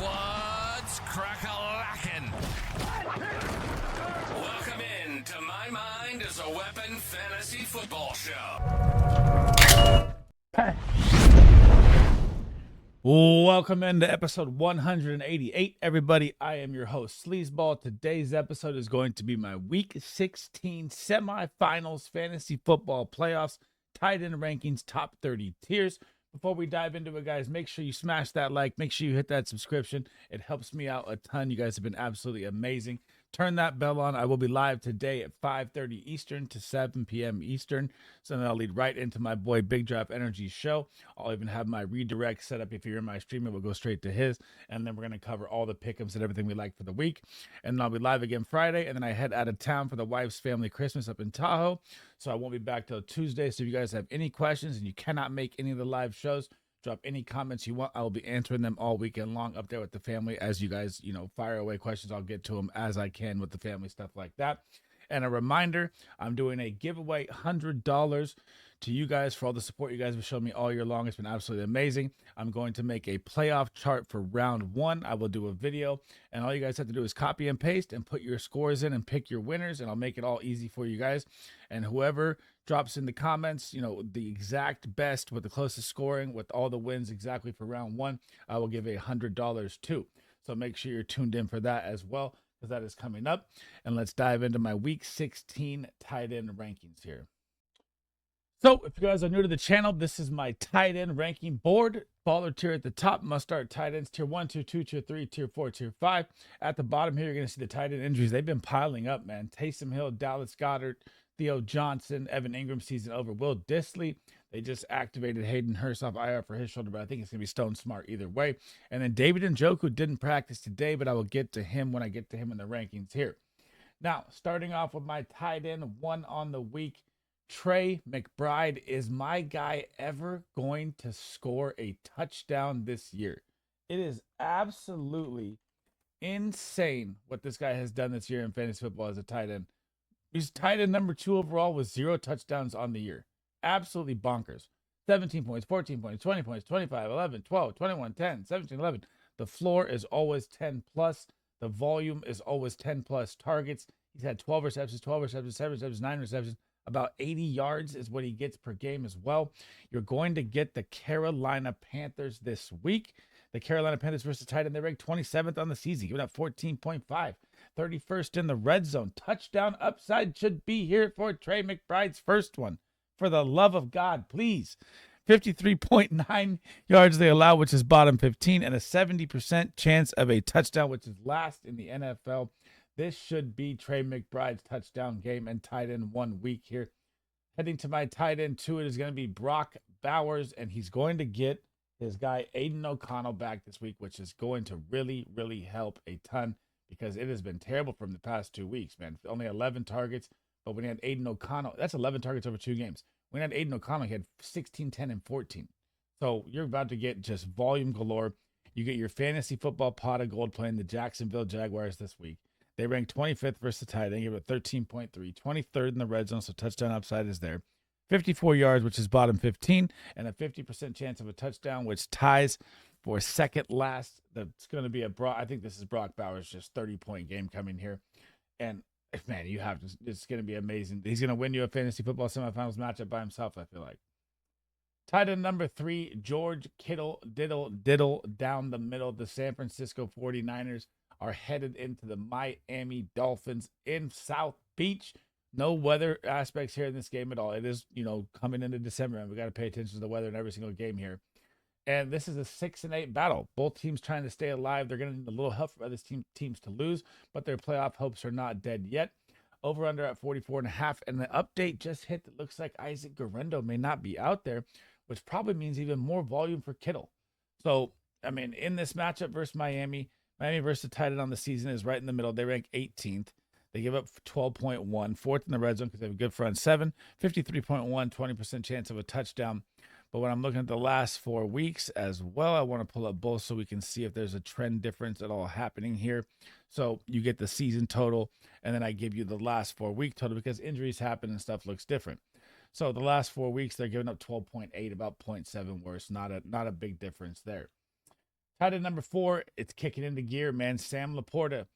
What's crack-a-lackin'? Welcome in to My Mind is a Weapon Fantasy Football Show. Welcome into episode 188, everybody. I am your host, SleezBall. Today's episode is going to be my Week 16 semifinals fantasy football playoffs, tight end rankings, top 30 tiers. Before we dive into it, guys, make sure you smash that like. Make sure you hit that subscription. It helps me out a ton. You guys have been absolutely amazing. Turn that bell on. I will be live today at 5:30 Eastern to 7 p.m. Eastern. So then I'll lead right into my boy Big Drop Energy show. I'll even have my redirect set up. If you're in my stream, it will go straight to his. And then we're going to cover all the pick'ems and everything we like for the week. And then I'll be live again Friday. And then I head out of town for the wife's family Christmas up in Tahoe. So I won't be back till Tuesday. So if you guys have any questions and you cannot make any of the live shows, drop any comments you want. I will be answering them all weekend long up there with the family. As you guys, fire away questions, I'll get to them as I can with the family, stuff like that. And a reminder, I'm doing a giveaway, $100 to you guys for all the support you guys have shown me all year long. It's been absolutely amazing. I'm going to make a playoff chart for round one. I will do a video, and all you guys have to do is copy and paste and put your scores in and pick your winners, and I'll make it all easy for you guys. And whoever drops in the comments, the exact best with the closest scoring with all the wins exactly for round one, I will give $100 to. So make sure you're tuned in for that as well, because that is coming up. And let's dive into my Week 16 tight end rankings here. So if you guys are new to the channel, this is my tight end ranking board. Baller tier at the top, must start tight ends, tier 1, tier 2, tier 3, tier 4, tier 5. At the bottom here, you're going to see the tight end injuries. They've been piling up, man. Taysom Hill, Dallas Goedert, Theo Johnson, Evan Ingram season over. Will Dissly, they just activated Hayden Hurst off IR for his shoulder, but I think it's going to be stone smart either way. And then David Njoku didn't practice today, but I will get to him when I get to him in the rankings here. Now, starting off with my tight end one on the week, Trey McBride. Is my guy ever going to score a touchdown this year? It is absolutely insane what this guy has done this year in fantasy football as a tight end. He's tight end number 2 overall with 0 touchdowns on the year. Absolutely bonkers. 17 points, 14 points, 20 points, 25, 11, 12, 21, 10, 17, 11. The floor is always 10 plus. The volume is always 10 plus targets. He's had 12 receptions, 7 receptions, 9 receptions. About 80 yards is what he gets per game as well. You're going to get the Carolina Panthers this week. The Carolina Panthers versus tight end, they ranked 27th on the season, giving up 14.5. 31st in the red zone. Touchdown upside should be here for Trey McBride's first one. For the love of God, please. 53.9 yards they allow, which is bottom 15, and a 70% chance of a touchdown, which is last in the NFL. This should be Trey McBride's touchdown game and tight end 1 week here. Heading to my tight end 2, it is going to be Brock Bowers, and he's going to get his guy Aiden O'Connell back this week, which is going to really, really help a ton because it has been terrible from the past 2 weeks, man. Only 11 targets, but when he had Aiden O'Connell, that's 11 targets over 2 games. When he had Aiden O'Connell, he had 16, 10, and 14. So you're about to get just volume galore. You get your fantasy football pot of gold playing the Jacksonville Jaguars this week. They ranked 25th versus the tight end, give it 13.3, 23rd in the red zone, so touchdown upside is there. 54 yards, which is bottom 15, and a 50% chance of a touchdown, which ties for second last. That's going to be I think this is Brock Bowers' just 30-point game coming here. And, man, it's going to be amazing. He's going to win you a fantasy football semifinals matchup by himself, I feel like. Tight end number 3, George Kittle, diddle down the middle. The San Francisco 49ers are headed into the Miami Dolphins in South Beach. No weather aspects here in this game at all. It is, coming into December, and we got to pay attention to the weather in every single game here. And this is a 6-8 battle. Both teams trying to stay alive. They're going to need a little help for other teams to lose, but their playoff hopes are not dead yet. Over under at 44.5, and the update just hit that looks like Isaac Guerrero may not be out there, which probably means even more volume for Kittle. So, in this matchup versus Miami versus the tight end on the season is right in the middle. They rank 18th. They give up 12.1, fourth in the red zone because they have a good front seven, 53.1, 20% chance of a touchdown. But when I'm looking at the last 4 weeks as well, I want to pull up both so we can see if there's a trend difference at all happening here. So you get the season total, and then I give you the last 4 week total because injuries happen and stuff looks different. So the last 4 weeks, they're giving up 12.8, about 0.7 worse. Not a big difference there. Tight end number 4, it's kicking into gear, man. Sam Laporta.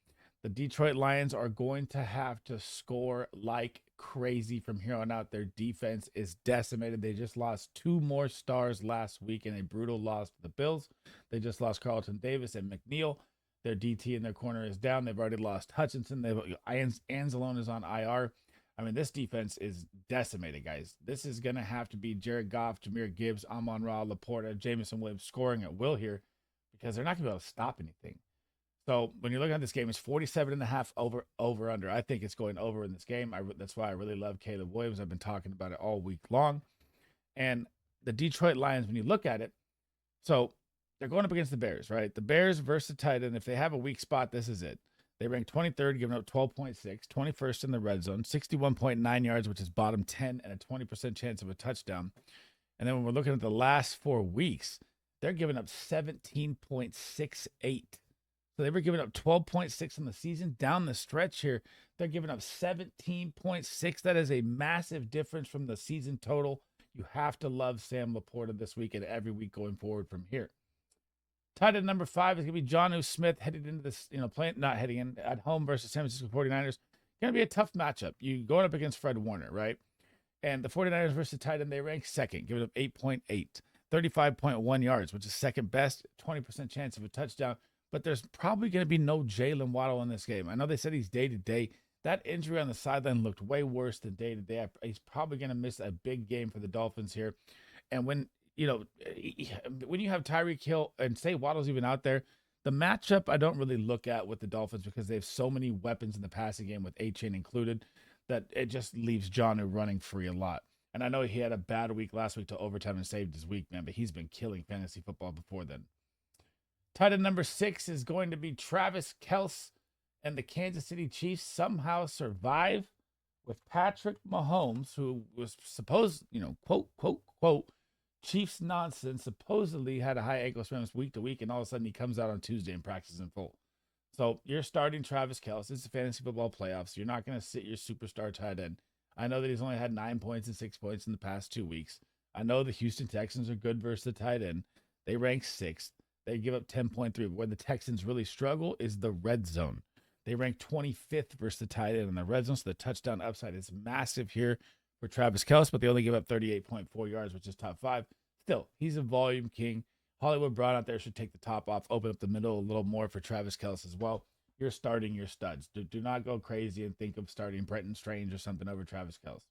The Detroit Lions are going to have to score like crazy from here on out. Their defense is decimated. They just lost 2 more stars last week in a brutal loss to the Bills. They just lost Carlton Davis and McNeil. Their DT in their corner is down. They've already lost Hutchinson. Anzalone is on IR. I mean, this defense is decimated, guys. This is going to have to be Jared Goff, Jahmyr Gibbs, Amon-Ra, Laporta, Jameson Williams scoring at will here because they're not going to be able to stop anything. So when you're looking at this game, it's 47.5 over under. I think it's going over in this game. That's why I really love Caleb Williams. I've been talking about it all week long. And the Detroit Lions, when you look at it, so they're going up against the Bears, right? The Bears versus the tight end. If they have a weak spot, this is it. They rank 23rd, giving up 12.6, 21st in the red zone, 61.9 yards, which is bottom 10, and a 20% chance of a touchdown. And then when we're looking at the last 4 weeks, they're giving up 17.68. So they were giving up 12.6 in the season. Down the stretch here, they're giving up 17.6. That is a massive difference from the season total. You have to love Sam Laporta this week and every week going forward from here. Tight end number 5 is going to be Jonnu Smith headed into this, not heading in at home versus San Francisco 49ers. Going to be a tough matchup. You going up against Fred Warner, right? And the 49ers versus tight end, they rank second, giving up 8.8, 35.1 yards, which is second best, 20% chance of a touchdown. But there's probably going to be no Jalen Waddle in this game. I know they said he's day-to-day. That injury on the sideline looked way worse than day-to-day. He's probably going to miss a big game for the Dolphins here. And when you have Tyreek Hill and say Waddle's even out there, the matchup I don't really look at with the Dolphins because they have so many weapons in the passing game with A-Chain included that it just leaves Jonnu running free a lot. And I know he had a bad week last week to overtime and saved his week, man, but he's been killing fantasy football before then. Tight end number 6 is going to be Travis Kelce, and the Kansas City Chiefs somehow survive with Patrick Mahomes, who was supposed, quote, quote, quote, Chiefs nonsense, supposedly had a high ankle sprain week to week, and all of a sudden he comes out on Tuesday and practices in full. So you're starting Travis Kelce. It's the fantasy football playoffs. You're not going to sit your superstar tight end. I know that he's only had 9 points and 6 points in the past 2 weeks. I know the Houston Texans are good versus the tight end. They rank 6th. They give up 10.3. But where the Texans really struggle is the red zone. They rank 25th versus the tight end in the red zone, so the touchdown upside is massive here for Travis Kelce, but they only give up 38.4 yards, which is top 5. Still, he's a volume king. Hollywood Brown out there should take the top off, open up the middle a little more for Travis Kelce as well. You're starting your studs. Do not go crazy and think of starting Brenton Strange or something over Travis Kelce.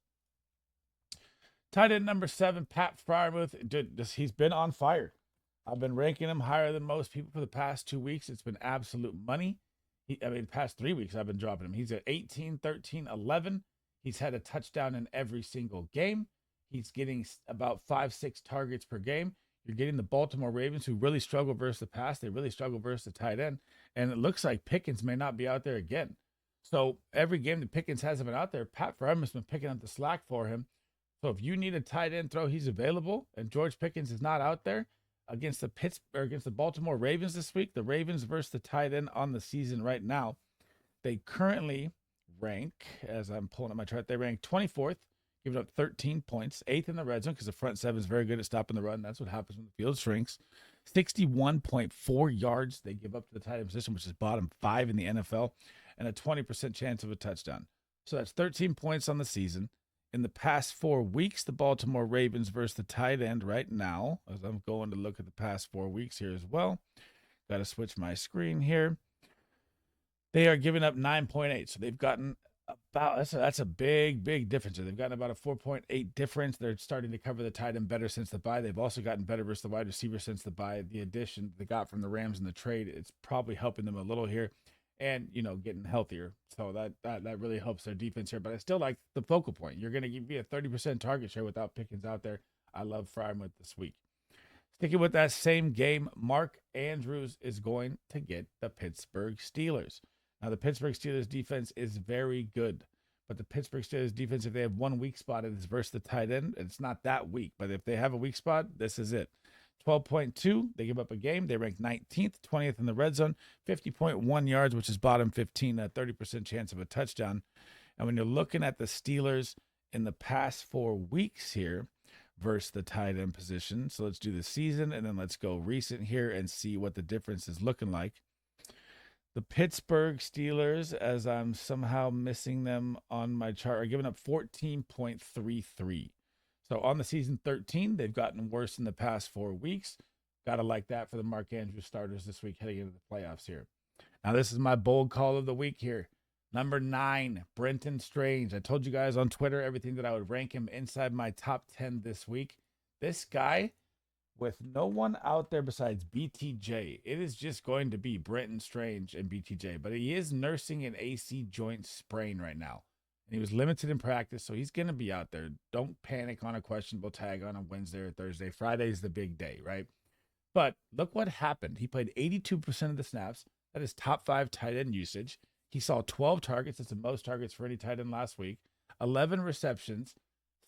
Tight end number 7, Pat Freiermuth. He's been on fire. I've been ranking him higher than most people for the past 2 weeks. It's been absolute money. The past 3 weeks, I've been dropping him. He's at 18, 13, 11. He's had a touchdown in every single game. He's getting about 5-6 targets per game. You're getting the Baltimore Ravens, who really struggle versus the pass. They really struggle versus the tight end. And it looks like Pickens may not be out there again. So every game that Pickens hasn't been out there, Pat Freiermuth's been picking up the slack for him. So if you need a tight end throw, he's available. And George Pickens is not out there. Against the Baltimore Ravens this week, the Ravens versus the tight end on the season right now, they currently rank, as I'm pulling up my chart, they rank 24th, giving up 13 points, 8th in the red zone because the front 7 is very good at stopping the run. That's what happens when the field shrinks. 61.4 yards they give up to the tight end position, which is bottom 5 in the NFL, and a 20% chance of a touchdown. So that's 13 points on the season. In the past 4 weeks, the Baltimore Ravens versus the tight end right now, as I'm going to look at the past 4 weeks here as well. Got to switch my screen here. They are giving up 9.8. So they've gotten about, that's a big difference. They've gotten about a 4.8 difference. They're starting to cover the tight end better since the bye. They've also gotten better versus the wide receiver since the bye. The addition they got from the Rams in the trade, it's probably helping them a little here. And, getting healthier. So that really helps their defense here. But I still like the focal point. You're going to be a 30% target share without Pickens out there. I love Freiermuth this week. Sticking with that same game, Mark Andrews is going to get the Pittsburgh Steelers. Now, the Pittsburgh Steelers defense is very good. But the Pittsburgh Steelers defense, if they have one weak spot, it is versus the tight end. It's not that weak. But if they have a weak spot, this is it. 12.2, they give up a game. They rank 19th, 20th in the red zone, 50.1 yards, which is bottom 15, a 30% chance of a touchdown. And when you're looking at the Steelers in the past 4 weeks here, versus the tight end position. So let's do the season, and then let's go recent here and see what the difference is looking like. The Pittsburgh Steelers, as I'm somehow missing them on my chart, are giving up 14.33. So on the season 13, they've gotten worse in the past 4 weeks. Got to like that for the Mark Andrews starters this week heading into the playoffs here. Now, this is my bold call of the week here. Number 9, Brenton Strange. I told you guys on Twitter everything that I would rank him inside my top 10 this week. This guy, with no one out there besides BTJ, it is just going to be Brenton Strange and BTJ. But he is nursing an AC joint sprain right now. And he was limited in practice, so he's going to be out there. Don't panic on a questionable tag on a Wednesday or Thursday. Friday's the big day, right? But look what happened. He played 82% of the snaps. That is top 5 tight end usage. He saw 12 targets. That's the most targets for any tight end last week. 11 receptions,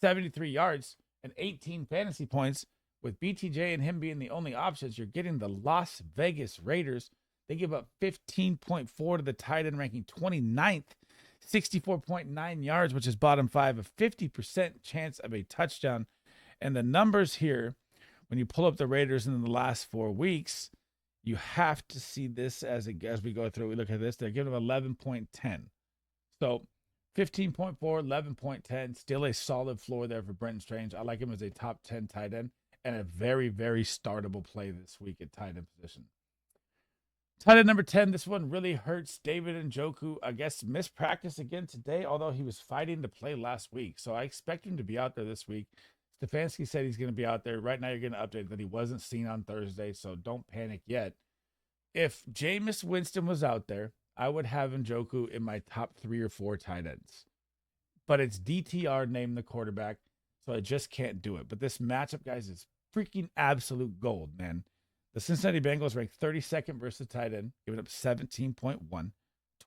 73 yards, and 18 fantasy points. With BTJ and him being the only options, you're getting the Las Vegas Raiders. They give up 15.4 to the tight end, ranking 29th, 64.9 yards, which is bottom 5, a 50% chance of a touchdown. And the numbers here, when you pull up the Raiders in the last 4 weeks, you have to see this as we go through. We look at this. They're giving them 11.10. So 15.4, 11.10, still a solid floor there for Brenton Strange. I like him as a top 10 tight end and a very, very startable play this week at tight end position. Tight end number 10, this one really hurts. David Njoku, I guess, missed practice again today, although he was fighting to play last week. So I expect him to be out there this week. Stefanski said he's going to be out there. Right now, you're getting an update that he wasn't seen on Thursday, so don't panic yet. If Jameis Winston was out there, I would have Njoku in my top 3 or 4 tight ends. But it's DTR named the quarterback, so I just can't do it. But this matchup, guys, is freaking absolute gold, man. The Cincinnati Bengals ranked 32nd versus the tight end, giving up 17.1,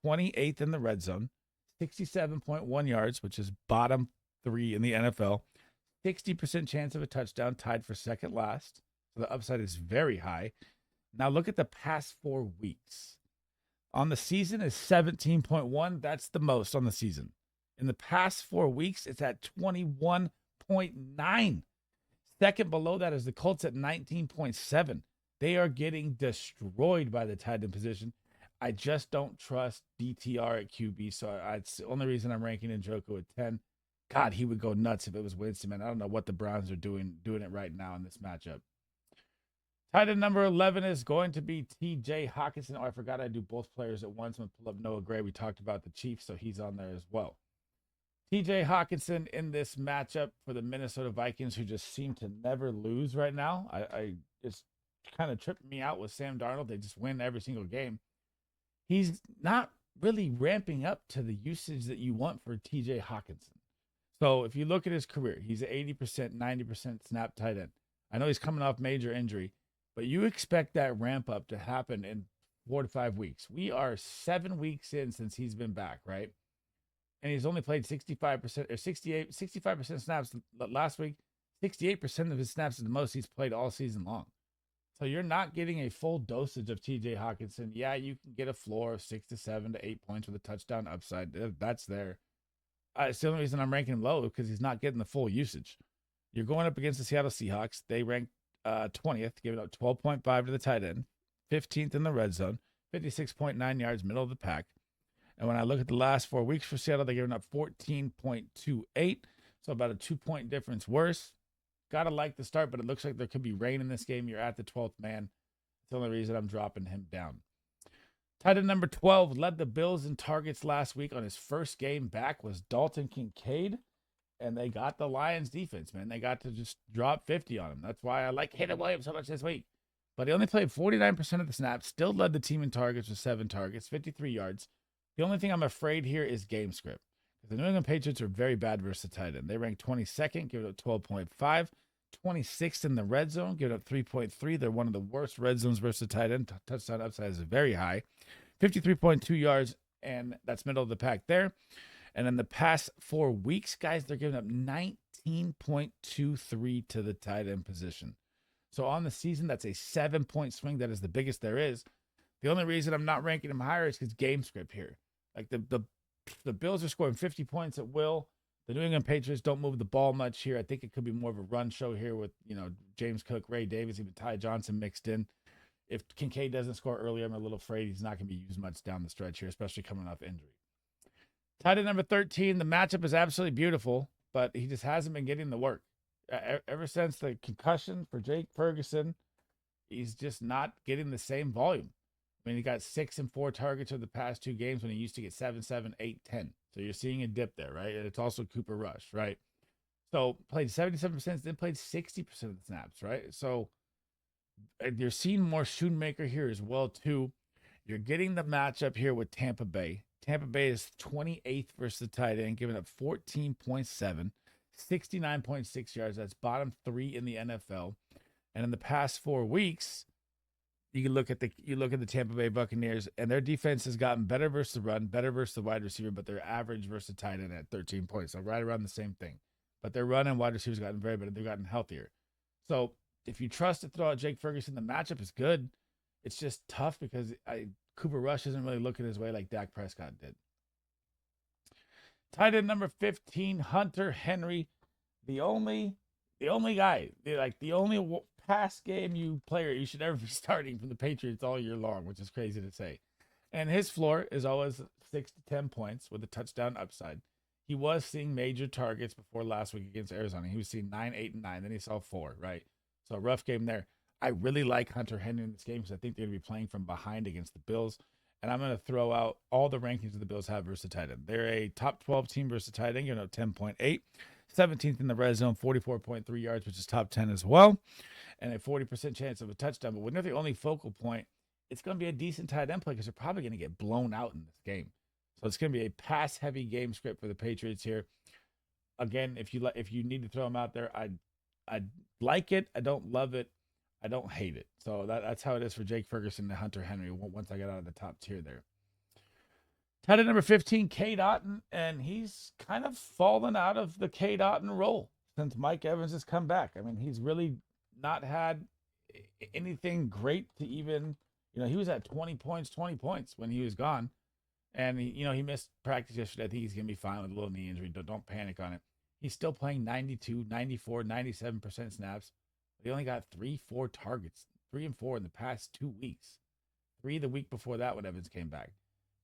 28th in the red zone, 67.1 yards, which is bottom 3 in the NFL, 60% chance of a touchdown, tied for second last. So the upside is very high. Now look at the past 4 weeks. On the season is 17.1. That's the most on the season. In the past 4 weeks, it's at 21.9. Second below that is the Colts at 19.7. They are getting destroyed by the tight end position. I just don't trust DTR at QB, so it's the only reason I'm ranking Njoku at 10. God, he would go nuts if it was Winston, man. I don't know what the Browns are doing it right now in this matchup. Tight end number 11 is going to be TJ Hockenson. Oh, I forgot I do both players at once. I'm going to pull up Noah Gray. We talked about the Chiefs, so he's on there as well. TJ Hockenson in this matchup for the Minnesota Vikings, who just seem to never lose right now. I just kind of tripped me out with Sam Darnold. They just win every single game. He's not really ramping up to the usage that you want for TJ Hockenson. So if you look at his career, he's an 80%, 90% snap tight end. I know he's coming off major injury, but you expect that ramp up to happen in 4 to 5 weeks. We are 7 weeks in since he's been back, right? And he's only played 65% or 65% snaps last week. 68% of his snaps is the most he's played all season long. So you're not getting a full dosage of TJ Hockenson. Yeah, you can get a floor of 6 to 7 to 8 points with a touchdown upside. That's there. It's the only reason I'm ranking him low because he's not getting the full usage. You're going up against the Seattle Seahawks. They ranked 20th, giving up 12.5 to the tight end, 15th in the red zone, 56.9 yards, middle of the pack. And when I look at the last 4 weeks for Seattle, they're giving up 14.28, so about a 2-point difference worse. Got to like the start, but it looks like there could be rain in this game. You're at the 12th man. That's the only reason I'm dropping him down. Tight end number 12 led the Bills in targets last week on his first game back was Dalton Kincaid, and they got the Lions defense, man. They got to just drop 50 on him. That's why I like Hayden Williams so much this week. But he only played 49% of the snaps, still led the team in targets with 7 targets, 53 yards. The only thing I'm afraid here is game script. The New England Patriots are very bad versus the tight end. They ranked 22nd, giving up 12.5. 26th in the red zone, giving up 3.3. They're one of the worst red zones versus the tight end. Touchdown upside is very high. 53.2 yards, and that's middle of the pack there. And in the past 4 weeks, guys, they're giving up 19.23 to the tight end position. So on the season, that's a 7-point swing. That is the biggest there is. The only reason I'm not ranking him higher is because game script here. Like the Bills are scoring 50 points at will. The New England Patriots don't move the ball much here. I think it could be more of a run show here with, James Cook, Ray Davis, even Ty Johnson mixed in. If Kincaid doesn't score earlier, I'm a little afraid he's not going to be used much down the stretch here, especially coming off injury. Tight end number 13, the matchup is absolutely beautiful, but he just hasn't been getting the work. Ever since the concussion for Jake Ferguson, he's just not getting the same volume. I mean, he got 6 and 4 targets over the past 2 games when he used to get 7, 7, 8, 10. So you're seeing a dip there, right? And it's also Cooper Rush, right? So played 77%, then played 60% of the snaps, right? So you're seeing more Schoonmaker here as well, too. You're getting the matchup here with Tampa Bay. Tampa Bay is 28th versus the tight end, giving up 14.7, 69.6 yards. That's bottom 3 in the NFL. And in the past 4 weeks, you look at the Tampa Bay Buccaneers, and their defense has gotten better versus the run, better versus the wide receiver, but their average versus the tight end at 13 points. So right around the same thing. But their run and wide receivers gotten very better. They've gotten healthier. So if you trust to throw out Jake Ferguson, the matchup is good. It's just tough because Cooper Rush isn't really looking his way like Dak Prescott did. Tight end number 15, Hunter Henry, the only guy, the only pass game player you should ever be starting from the Patriots all year long, which is crazy to say. And his floor is always 6 to 10 points with a touchdown upside. He was seeing major targets before last week against Arizona. He was seeing 9, 8, and 9. Then he saw 4, right? So a rough game there. I really like Hunter Henry in this game because I think they're going to be playing from behind against the Bills. And I'm going to throw out all the rankings that the Bills have versus the tight end. They're a top 12 team versus the tight end, 10.8. 17th in the red zone, 44.3 yards, which is top 10 as well. And a 40% chance of a touchdown. But when they're the only focal point, it's going to be a decent tight end play because they're probably going to get blown out in this game. So it's going to be a pass-heavy game script for the Patriots here. Again, if you need to throw them out there, I like it. I don't love it. I don't hate it. So that's how it is for Jake Ferguson and Hunter Henry once I get out of the top tier there. Tight end number 15, Keke Coutee, and he's kind of fallen out of the Keke Coutee role since Mike Evans has come back. I mean, he's really not had anything great to even, he was at 20 points when he was gone. And, he missed practice yesterday. I think he's going to be fine with a little knee injury. Don't panic on it. He's still playing 92, 94, 97% snaps. He only got 3, 4 targets, 3 and 4 in the past 2 weeks. 3 the week before that when Evans came back.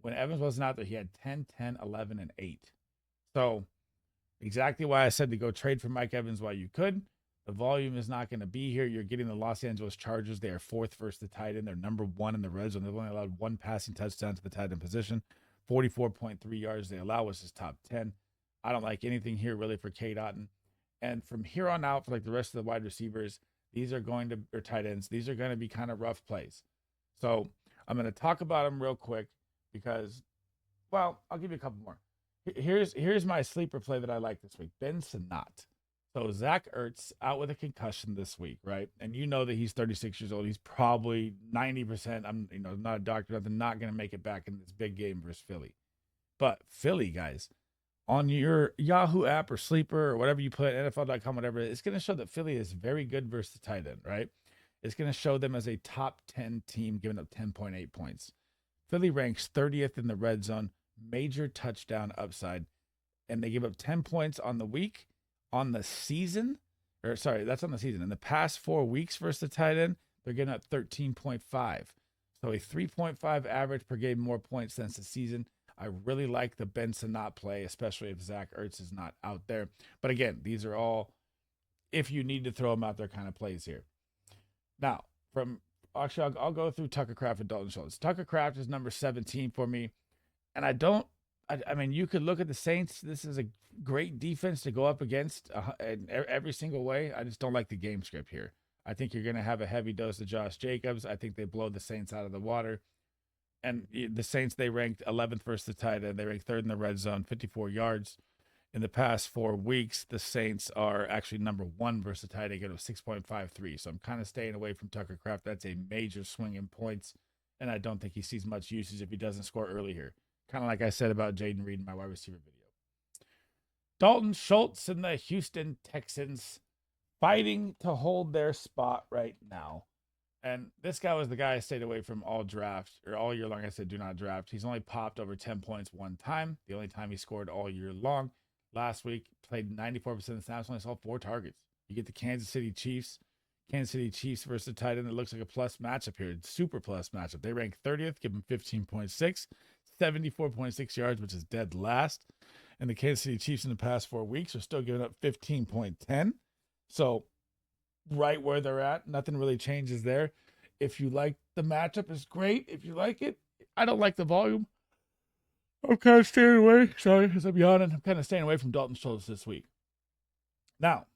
When Evans wasn't out there, he had 10, 10, 11, and 8. So exactly why I said to go trade for Mike Evans while you could. The volume is not going to be here. You're getting the Los Angeles Chargers. They are 4th versus the tight end. They're number 1 in the red zone. They've only allowed 1 passing touchdown to the tight end position. 44.3 yards they allow, which is top 10. I don't like anything here really for Keke Coutee. And from here on out, for like the rest of the wide receivers, or tight ends, these are going to be kind of rough plays. So I'm going to talk about them real quick because, well, I'll give you a couple more. Here's my sleeper play that I like this week. Ben Sinnott. So Zach Ertz out with a concussion this week, right? And you know that he's 36 years old. He's probably 90%. I'm not a doctor, nothing, not going to make it back in this big game versus Philly. But Philly, guys, on your Yahoo app or Sleeper or whatever you put, NFL.com, whatever, it's going to show that Philly is very good versus the tight end, right? It's going to show them as a top 10 team giving up 10.8 points. Philly ranks 30th in the red zone, major touchdown upside, and they give up 10 points on the week. On the season, that's on the season. In the past 4 weeks versus the tight end, they're getting up 13.5. So a 3.5 average per game more points than the season. I really like the Ben Sinnott play, especially if Zach Ertz is not out there. But again, these are all, if you need to throw them out there, kind of plays here. Now, I'll go through Tucker Kraft and Dalton Schultz. Tucker Kraft is number 17 for me. And I mean, you could look at the Saints. This is a great defense to go up against in every single way. I just don't like the game script here. I think you're going to have a heavy dose of Josh Jacobs. I think they blow the Saints out of the water. And the Saints, they ranked 11th versus the tight end. They ranked 3rd in the red zone, 54 yards. In the past 4 weeks, the Saints are actually number 1 versus the tight end, get a 6.53. So I'm kind of staying away from Tucker Kraft. That's a major swing in points. And I don't think he sees much usage if he doesn't score early here. Kind of like I said about Jaden Reed in my wide receiver video. Dalton Schultz and the Houston Texans fighting to hold their spot right now. And this guy was the guy I stayed away from all year long. I said, do not draft. He's only popped over 10 points 1 time. The only time he scored all year long. last week, played 94% of the snaps, only saw 4 targets. You get the Kansas City Chiefs. Kansas City Chiefs versus the tight end. It looks like a plus matchup here. It's super plus matchup. They rank 30th, give them 15.6, 74.6 yards, which is dead last. And the Kansas City Chiefs in the past 4 weeks are still giving up 15.10. So right where they're at, nothing really changes there. If you like the matchup, it's great. If you like it, I don't like the volume. I'm kind of staying away. Sorry, as I'm yawning. I'm kind of staying away from Dalton Schultz this week. Now,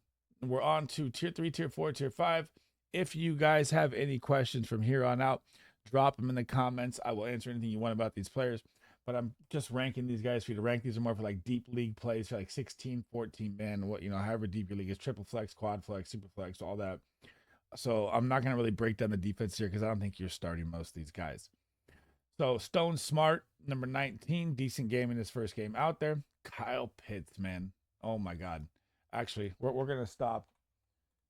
we're on to tier 3, tier 4, tier 5. If you guys have any questions from here on out, drop them in the comments. I will answer anything you want about these players. But I'm just ranking these guys for you to rank. These are more for like deep league plays, for like 16, 14 man, what, however deep your league is, triple flex, quad flex, super flex, all that. So I'm not going to really break down the defense here because I don't think you're starting most of these guys. So Stone Smart, number 19, decent game in his first game out there. Kyle Pitts, man. Oh my God. Actually, we're going to stop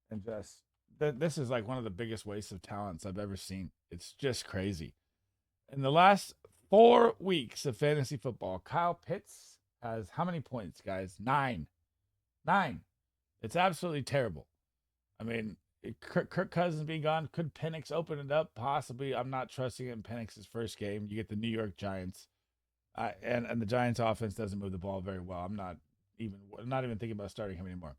and just, this is like one of the biggest wastes of talents I've ever seen. It's just crazy. In the last 4 weeks of fantasy football, Kyle Pitts has how many points, guys? 9. 9. It's absolutely terrible. I mean, Kirk Cousins being gone, could Penix open it up? Possibly. I'm not trusting it in Penix's first game. You get the New York Giants, and the Giants offense doesn't move the ball very well. I'm not even thinking about starting him anymore.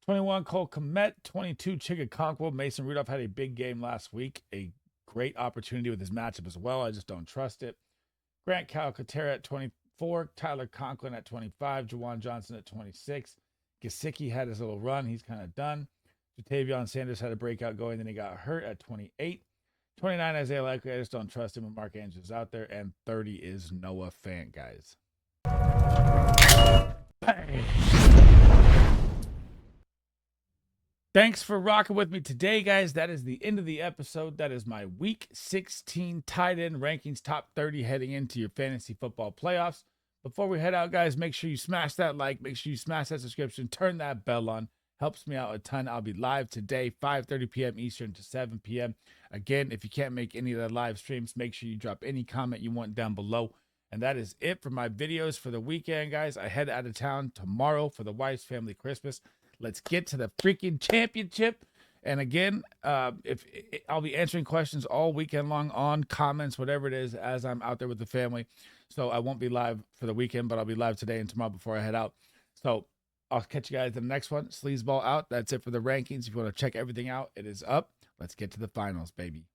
21, Cole Kmet. 22, Keke Coutee. Mason Rudolph had a big game last week. A great opportunity with his matchup as well. I just don't trust it. Grant Calcaterra at 24. Tyler Conklin at 25. Juwan Johnson at 26. Gesicki had his little run. He's kind of done. Jatavion Sanders had a breakout going, then he got hurt at 28. 29, Isaiah Likely. I just don't trust him when Mark Andrews is out there. And 30 is Noah Fant, guys. Bang. Thanks for rocking with me today, guys. That is the end of the episode. That is my Week 16 tight end rankings, top 30 heading into your fantasy football playoffs. Before we head out, guys, make sure you smash that like. Make sure you smash that subscription. Turn that bell on. Helps me out a ton. I'll be live today, 5:30 p.m. Eastern to 7 p.m. Again, if you can't make any of the live streams, make sure you drop any comment you want down below. And that is it for my videos for the weekend, guys. I head out of town tomorrow for the wife's family Christmas. Let's get to the freaking championship. And again, I'll be answering questions all weekend long on comments, whatever it is, as I'm out there with the family. So I won't be live for the weekend, but I'll be live today and tomorrow before I head out. So I'll catch you guys in the next one. SleezBall out. That's it for the rankings. If you want to check everything out, it is up. Let's get to the finals, baby.